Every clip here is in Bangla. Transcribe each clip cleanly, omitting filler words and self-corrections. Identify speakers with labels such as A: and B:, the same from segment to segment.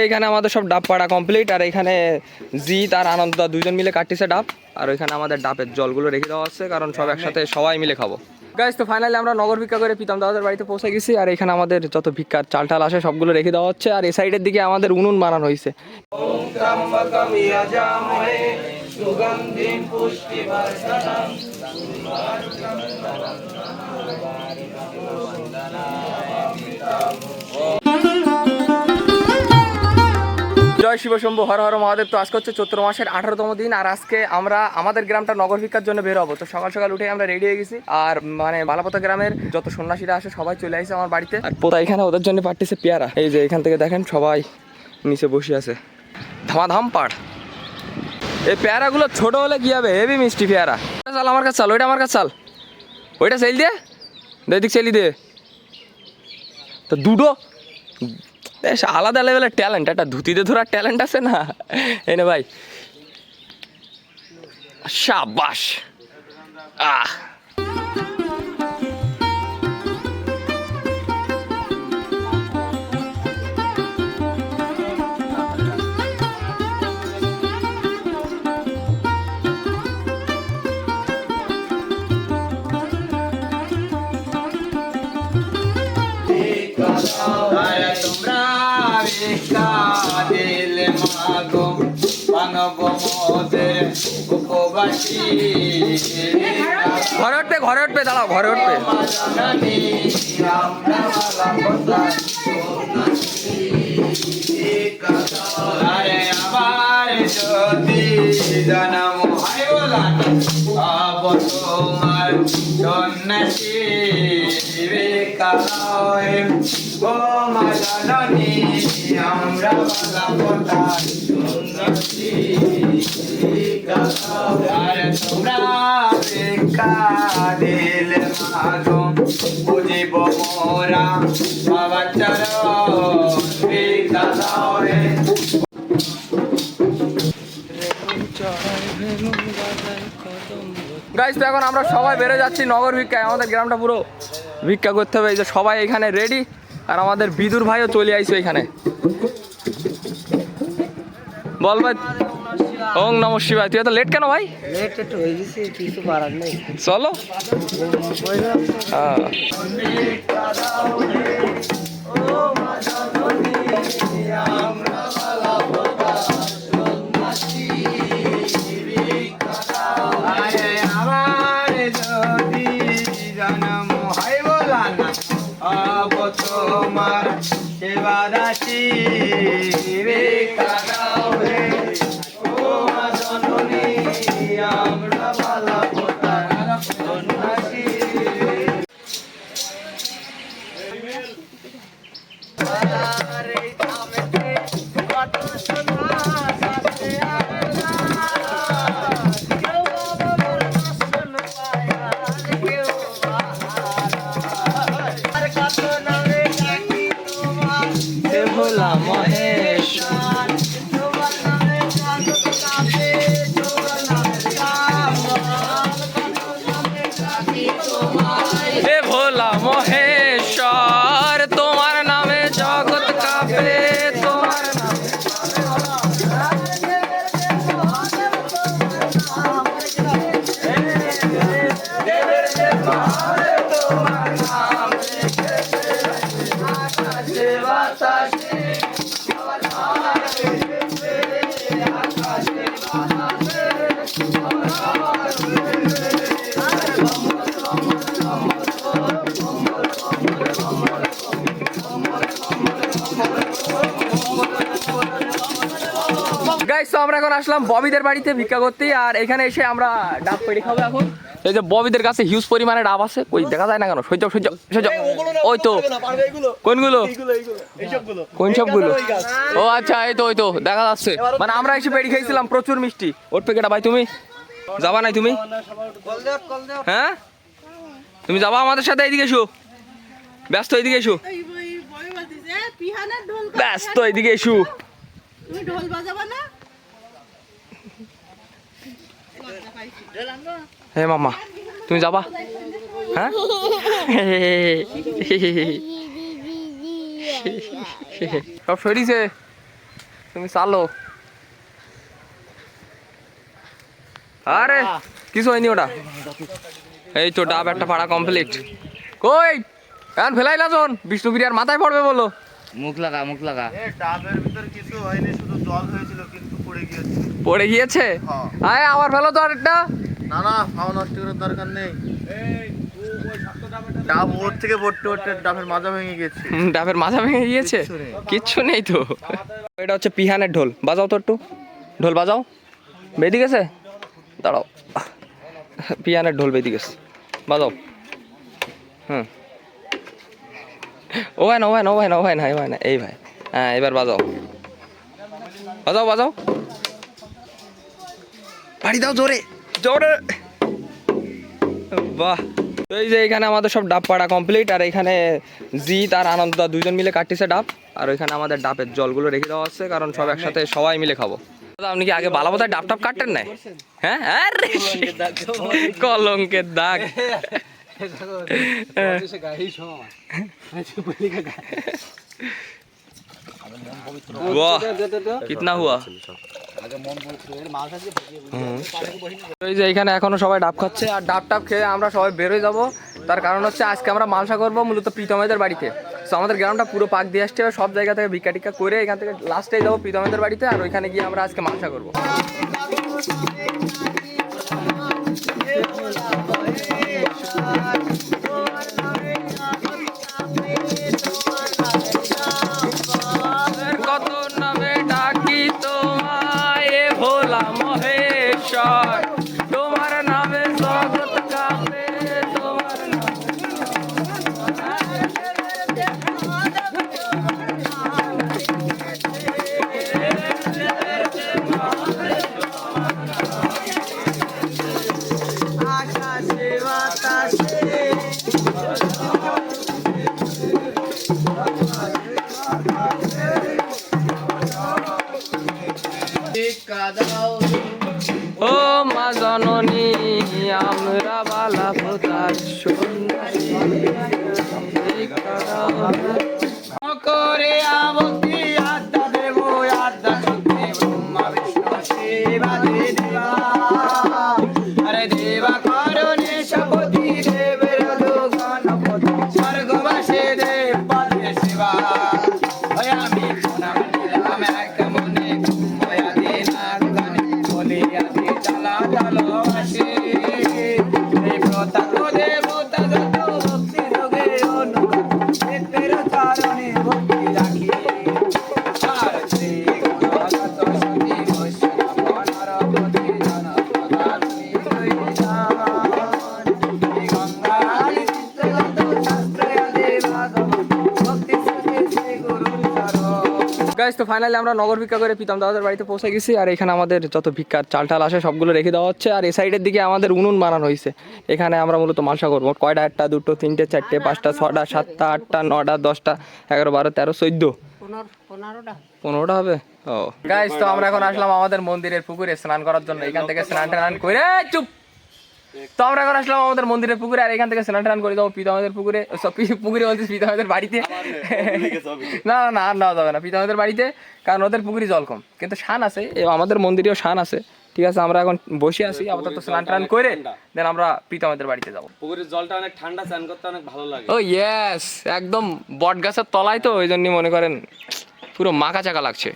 A: এখানে আমাদের সব ডাব পাড়া কমপ্লিট। আর এখানে জিৎ আর আনন্দদা দুজন মিলে কাটতেছে ডাব। আর ওইখানে আমাদের ডাবের জলগুলো রেখে দেওয়া হচ্ছে, কারণ সব একসাথে সবাই মিলে খাবো। গাইস তো ফাইনালি আমরা নগর ভিক্ষা করে প্রীতম দাদাদের বাড়িতে পৌঁছে গেছি। আর এখানে আমাদের যত ভিক্ষার চাল টাল আসে সবগুলো রেখে দেওয়া হচ্ছে। আর এই সাইডের দিকে আমাদের উনুন বানানো হয়েছে। জয় শিব শম্ভু, হর হর মহাদেব। তো আজকে হচ্ছে চৈত্র মাসের 18তম দিন। আর আজকে আমরা আমাদের গ্রামটা নগর ভিক্ষার জন্য বের হবো। তো সকাল সকাল উঠে আমরা রেডি হয়ে গেছি। আর মানে বালাপোতা গ্রামের যত সন্ন্যাসীরা আসে সবাই চলে আসছে আমার বাড়িতে। আর পোতা এখানে ওদের জন্য পাঠতেছে পেয়ারা। এই যে এখান থেকে দেখেন সবাই নিচে বসে আছে, ধামাধাম পাড়। এই পেয়ারাগুলো ছোট হলে কি হবে, হেভি মিষ্টি পেয়ারা। চাল আমার কাছে চাল, ওইটা আমার কাছে চাল, ওইটা সেল দিয়ে দিক চেলি দে। তো দুটো বেশ আলাদা লেভেলের ট্যালেন্ট, একটা ধুতিতে ধরার ট্যালেন্ট আছে না, এই না ভাই, শাবাশ। ঘরে উঠবে, ঘরে উঠবে, দাঁড়াও, ঘরে উঠবে।
B: আমার যদি জনম হয় বলা তোমার সন্ন্যাসী কালায় ও মা জননী আমরা বলা কোথায় সন্ন্যাসী কালায় তোমরা ভিক্ষা দিলে মাগো বুঝিব মোরা বাবা চরণ ভিক্ষা দাও।
A: গাইস তো এখন আমরা সবাই বেরো যাচ্ছি নগর ভিক্ষায়। আমাদের গ্রামটা পুরো ভিক্ষা করতে হবে। এই যে সবাই এখানে রেডি। আর আমাদের বিদুর ভাইও চলে আইছে এখানে। বল ভাই। ওং নম শিবায়। তুই এত লেট কেন ভাই?
C: লেট একটু হয়ে গেছে, কিছু করার নেই।
A: চলো।
B: তোমার সেবা দাসী ভিক্ষা দাও হে ও মা জননী আমরা বালা পোতা সন্ন্যাসী।
A: ভোলা মহেশ্বর, হে ভোলা মহেশ্বর, তোমার নামে জগৎ কাঁপে, তোমার নামে। গাইস তো আমরা এখন আসলাম ববিদের বাড়িতে ভিক্ষা করতে। আর এখানে এসে আমরা ডাব পেড়ে খাবো এখন। এই যে ববিদের কাছে হিউজ পরিমাণে ডাব আছে, কই দেখা যায় না কেন? সহ্য সহ্য সহ্য। ওই তো কোনগুলো, কোন সবগুলো? ও আচ্ছা, এই তো ওই তো দেখা যাচ্ছে। মানে আমরা এসে পেড়ে খাইছিলাম, প্রচুর মিষ্টি। ওঠবে কেটা ভাই? তুমি যাবা নাই? তুমি হ্যাঁ, তুমি যাবা আমাদের সাথে? এইদিকে এসো, ব্যস্ত, এইদিকে এসো, ব্যস্ত, এইদিকে এসো।
D: তুমি ঢোল বাজাবা না?
A: হে মামা, তুমি যাবা? হ্যাঁ, সব সরিছে। তুমি চালো। আরে কিছু হয়নি ওটা। এই তো ডাব একটা পাড়া কমপ্লিট। কই এখন ফেলাই না শোন, বিষ্ণুপ্রিয়ার মাথায় পড়বে বলো।
C: মুখ লাগা মুখ লাগা।
E: ডাবের ভিতর কিছু হয়নি, শুধু জল হয়েছিল কিন্তু পড়ে গিয়েছে।
A: পড়ে গিয়েছে?
E: হ্যাঁ।
A: আয় আবার ফেলো তো আরেকটা।
E: না না, খাওয়া নষ্ট করার দরকার নেই। ডাব ওর থেকে পড়তে পড়তে ডাবের মাজা ভেঙে গেছে।
A: ডাবের মাথা ভেঙে গিয়েছে? কিচ্ছু নেই তো। এটা হচ্ছে পিহানের ঢোল, বাজাও তো একটু, ঢোল বাজাও। বেদি গেছে, দাঁড়াও। পিহানের ঢোল বেদি গেছে, বাজাও। হুম, ও ভাই না, ও ভাই না, ও ভাই না, ও ভাই না, এই ভাই না, এই ভাই। হ্যাঁ এবার বাজাও, বাজাও বাজাও, বাড়ি দাও জোরে জোরে। বাহ। তো এই যে এখানে আমাদের সব ডাব পাড়া কমপ্লিট, আর এখানে জিৎ আর আনন্দদা দুইজন মিলে কাটতেছে ডাব, আর ওইখানে আমাদের ডাবের জলগুলো রেখে দেওয়া হচ্ছে, কারণ সব একসাথে সবাই মিলে খাবো। দাদা আপনি কি আগে বালাপোতায় ডাব টাব কাটতেন না? হ্যাঁ, আরে কলঙ্কের দাগ। वाह कितना हुआ? এই যে এখানে এখনো সবাই ডাব খাচ্ছে, আর ডাব টাব খেয়ে আমরা সবাই বেরোয় যাব। তার কারণ হচ্ছে আজকে আমরা মালসা করবো মূলত প্রীতমেদের বাড়িতে। তো আমাদের গ্রামটা পুরো পাক দিয়ে আসছে, সব জায়গা থেকে ভিক্ষা টিক্ষা করে এখান থেকে লাস্টেই যাবো প্রীতমেদের বাড়িতে, আর ওইখানে গিয়ে আমরা আজকে মালসা করবো। কত নামে ডাকি তোমায় ভোলা মহেশ্বর, তোমার নামে জগৎ কাঁপে, তোমার আকাশে বাতাসে ও মা জননী আমরা বালাপোতার সন্ন্যাসী করে আবতি আড্ডা দেব, আড্ডা শুনতে ব্রহ্মা বিষ্ণু সেবা দেবা। আরে দেবা করণে শপথি দেবের গণপতি, স্বর্গবাসে দেব পদে সেবা। আমি প্রণাম নিলাম এক মনে, কুম্ভয়া দিনা গানে বলিয়া দি চালা ভালোবাসি। এই প্রতাপ দেবতা যত ভক্তি যোগে অনুগত, তের চরণে ভক্তি রাখি। আর শ্রী গণগত সতী বৈষ্ণব নরপতি জনপদা তুমি দৈতান। এই গঙ্গা আদি চিত্রগত শাস্ত্রে আদি ভাগবত, ভক্তি শ্রুতি শ্রী গুরুর চরণ। গাইস তো ফাইনালি আমরা নগর ভিক্ষা করে প্রীতম দাদাদের বাড়িতে পৌঁছে গেছি, আর এখানে আমাদের যত ভিক্ষার চাল টাল আসে সবগুলো রেখে দেওয়া হচ্ছে। আর এই সাইডের দিকে আমাদের উনুন বানানো হয়েছে, এখানে আমরা মূলত মালসা করবো। কয়টা? 1টা 2টো 3টে 4টে 5টা 6টা 7টা 8টা 9টা 10টা 11 12 13 14 15টা হবে। ও গাইস তো আমরা এখন আসলাম আমাদের মন্দিরের পুকুরে স্নান করার জন্য। এখান থেকে স্নান টান করে চুপ। তো আমরা এখন আসলাম আমাদের মন্দিরের পুকুরে, আর এখান থেকে স্নান টান করে যাবো প্রীতমেদের পুকুরে, সব পুকুরে বলছি প্রীতমেদের বাড়িতে। না না আর নেওয়া যাবে না প্রীতমেদের বাড়িতে, কারণ ওদের পুকুরে জল কম, কিন্তু শান আছে, আমাদের মন্দিরেও শান আছে। ঠিক আছে, আমরা এখন বসে আছি আপাতত, স্নান টান করে দেন আমরা প্রীতমেদের বাড়িতে যাবো।
F: পুকুরের জলটা অনেক ঠান্ডা, স্নান করতে অনেক ভালো লাগে।
A: ও ইয়েস, একদম বট গাছের তলায়, তো ওই জন্যই মনে করেন পুরো মাকা চাকা লাগছে।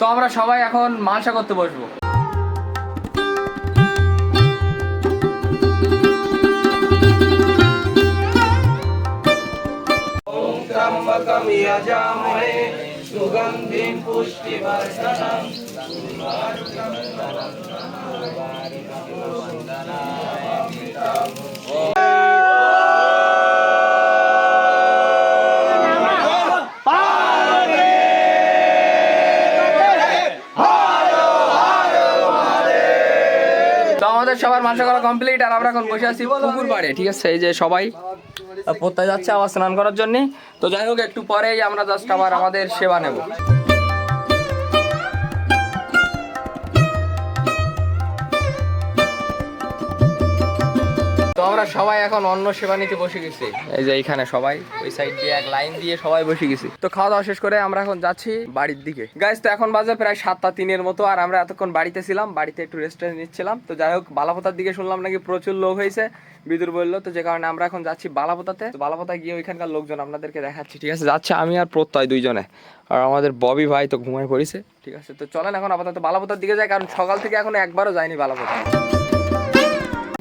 A: তো আমরা সবাই এখন মালসা করতে বসবো। সুগন্ধিম পুষ্টিবর্ধনম আমাদের সবার মাংস করা কমপ্লিট, আর আমরা এখন বসে আছি পুকুর পাড়ে। ঠিক আছে, এই যে সবাই পড়তে যাচ্ছে আবার স্নান করার জন্য। তো যাই হোক, একটু পরেই আমরা জাস্ট আবার আমাদের সেবা নেব। আমরা সবাই এখন অন্য সেবা নিতে বসে গেছি। এই যে এইখানে সবাই ওই সাইড দিয়ে এক লাইন দিয়ে সবাই বসে গেছি। তো খাওয়া দাওয়া শেষ করে আমরা এখন যাচ্ছি বাড়ির দিকে। গাইস তো এখন বাজে প্রায় 7:03 মতো, আর আমরা এতক্ষণ বাড়িতে ছিলাম, বাড়িতে একটু রেস্ট নিচ্ছিলাম। তো যাই হোক, বালাপোতার দিকে শুনলাম নাকি প্রচুর লোক হয়েছে, বিদুর বললো, তো যে কারণে আমরা এখন যাচ্ছি বালাপোতাতে। বালাপোতা গিয়ে ওইখানকার লোকজন আপনাদেরকে দেখাচ্ছি, ঠিক আছে? যাচ্ছে আমি আর প্রত্যয় দুইজনে, আর আমাদের ববি ভাই তো ঘুমায় পড়েছে, ঠিক আছে? তো চলেন এখন আপাতত বালাপোতার দিকে যাই, কারণ সকাল থেকে এখন একবারও যাইনি বালাপোতা।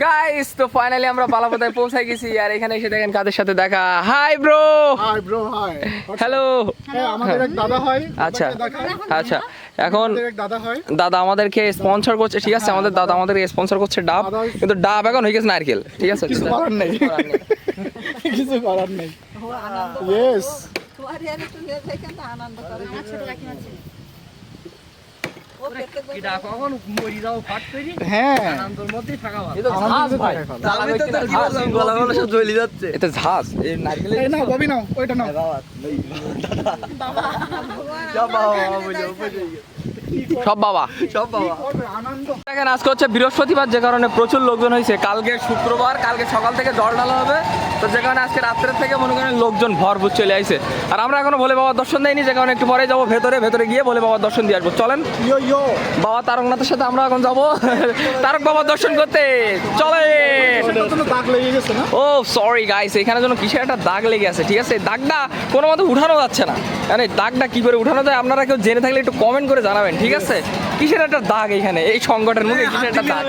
A: গাইস তো ফাইনালি আমরা বালাপোতায় পৌঁছাই গেছি, আর এখানে এসে দেখেন কাদের সাথে দেখা। Hi bro.
G: Hi bro, hi.
A: Hello.
G: আমাদের এক দাদা হয়।
A: আচ্ছা আচ্ছা, এখন
G: আমাদের এক দাদা হয়।
A: দাদা আমাদেরকে স্পন্সর করছে, ঠিক আছে? আমাদের দাদা আমাদেরকে স্পন্সর করছে ডাব, কিন্তু ডাব এখন হয়ে গেছে নারকেল, ঠিক আছে?
G: কিছু করার নেই। কিছু করার নেই। ইয়েস।
D: তোমার ইয়ার একটু লেট হয় কিন্তু আনন্দ করে। আমার ছোট কাকিমা ছিল। ও প্রত্যেক বছর
C: কখন মরি যাও ফাট করি
G: হ্যাঁ।
C: আনন্দের মধ্যেই থাকা ভালো।
A: এটা ঝাঁজ ভাই,
C: জ্বলি যাচ্ছে।
A: এটা ঝাঁজ, এই নারকেলের
G: এই নাও ববি নাও, ওইটা নাও।
A: সব বাবা
G: আনন্দ।
A: দেখেন আজকে হচ্ছে বৃহস্পতিবার, যে কারণে প্রচুর লোকজন হয়েছে। কালকে শুক্রবার, কালকে সকাল থেকে জল ঢালা হবে, তো যে কারণে আজকে রাত্রের থেকে মনে করেন লোকজন ভরপুর চলে আইছে। আর আমরা এখনো ভোলে বাবার দর্শন দেয়নি, যে কারণে একটু পরে যাবো ভেতরে গিয়ে ভোলে বাবার দর্শন দিয়ে আসবো। চলেন
G: ইয়ো ইয়ো।
A: বাবা তারকনাথের সাথে আমরা এখন যাবো তারক বাবার দর্শন করতে। চলে।
G: সেটার জন্য দাগ লেগে গেছে না?
A: ও সরি গাইস, এখানে যেন কিসের একটা দাগ লেগে আছে, ঠিক আছে? দাগটা কোনো মতে উঠানো যাচ্ছে না, মানে দাগটা কি করে উঠানো যায় আপনারা কেউ জেনে থাকলে একটু কমেন্ট করে জানাবেন, ঠিক আছে? কিসের একটা দাগ এখানে, এই সংকটের মুখে কিসের একটা দাগ।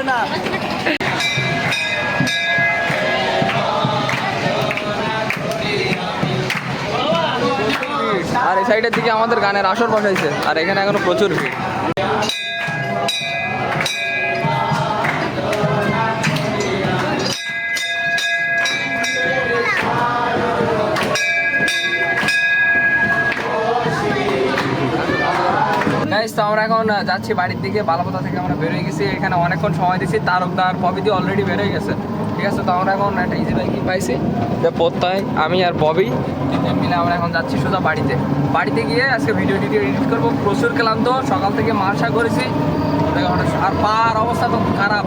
A: আর এই সাইডের দিকে আমাদের গানের আসর বসাইছে, আর এখানে এখনো প্রচুর ভিড়। গাইস তো আমরা এখন যাচ্ছি বাড়ির দিকে। বালাপোতা থেকে আমরা বেরোয় গেছি, এখানে অনেকক্ষণ সময় দিয়েছি। তারকদার ববি অলরেডি বেরোয় গেছে, ঠিক আছে? তো আমরা এখন একটা ইজি বাইকিং পাইছি, যে প্রত্যয়, আমি আর ববি তিনজন মিলে আমরা এখন যাচ্ছি সোজা বাড়িতে গিয়ে আজকে ভিডিও এডিট করবো। প্রচুর ক্লান্ত, সকাল থেকে মার্শা করেছি, আর পার অবস্থা তো খারাপ।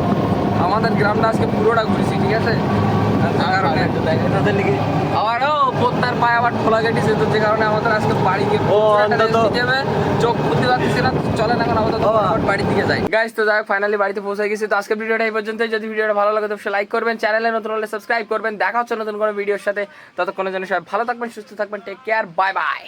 A: আমাদের গ্রামটা আজকে পুরোটা ঘুরেছি, ঠিক আছে? আবারও প্রত্যার পায়ে আবার খোলা কেটেছে, তো যে কারণে আমাদের আজকে বাড়ি গিয়ে চোখ খুলতে পারতেছি না। চলেন এখন আমাদের বাড়ির দিকে যাই। গাইস তো যাই ফাইনালি বাড়িতে পৌঁছে গেছি। তো আজকে ভিডিওটা এই পর্যন্ত। যদি ভিডিওটা ভালো লাগে তো লাইক করবেন, চ্যানেলে নতুন হলে সাবস্ক্রাইব করবেন। দেখা হচ্ছে নতুন কোনো ভিডিওর সাথে, ততক্ষণের জন্য সবাই ভালো থাকবেন, সুস্থ থাকবেন। Take care, bye by.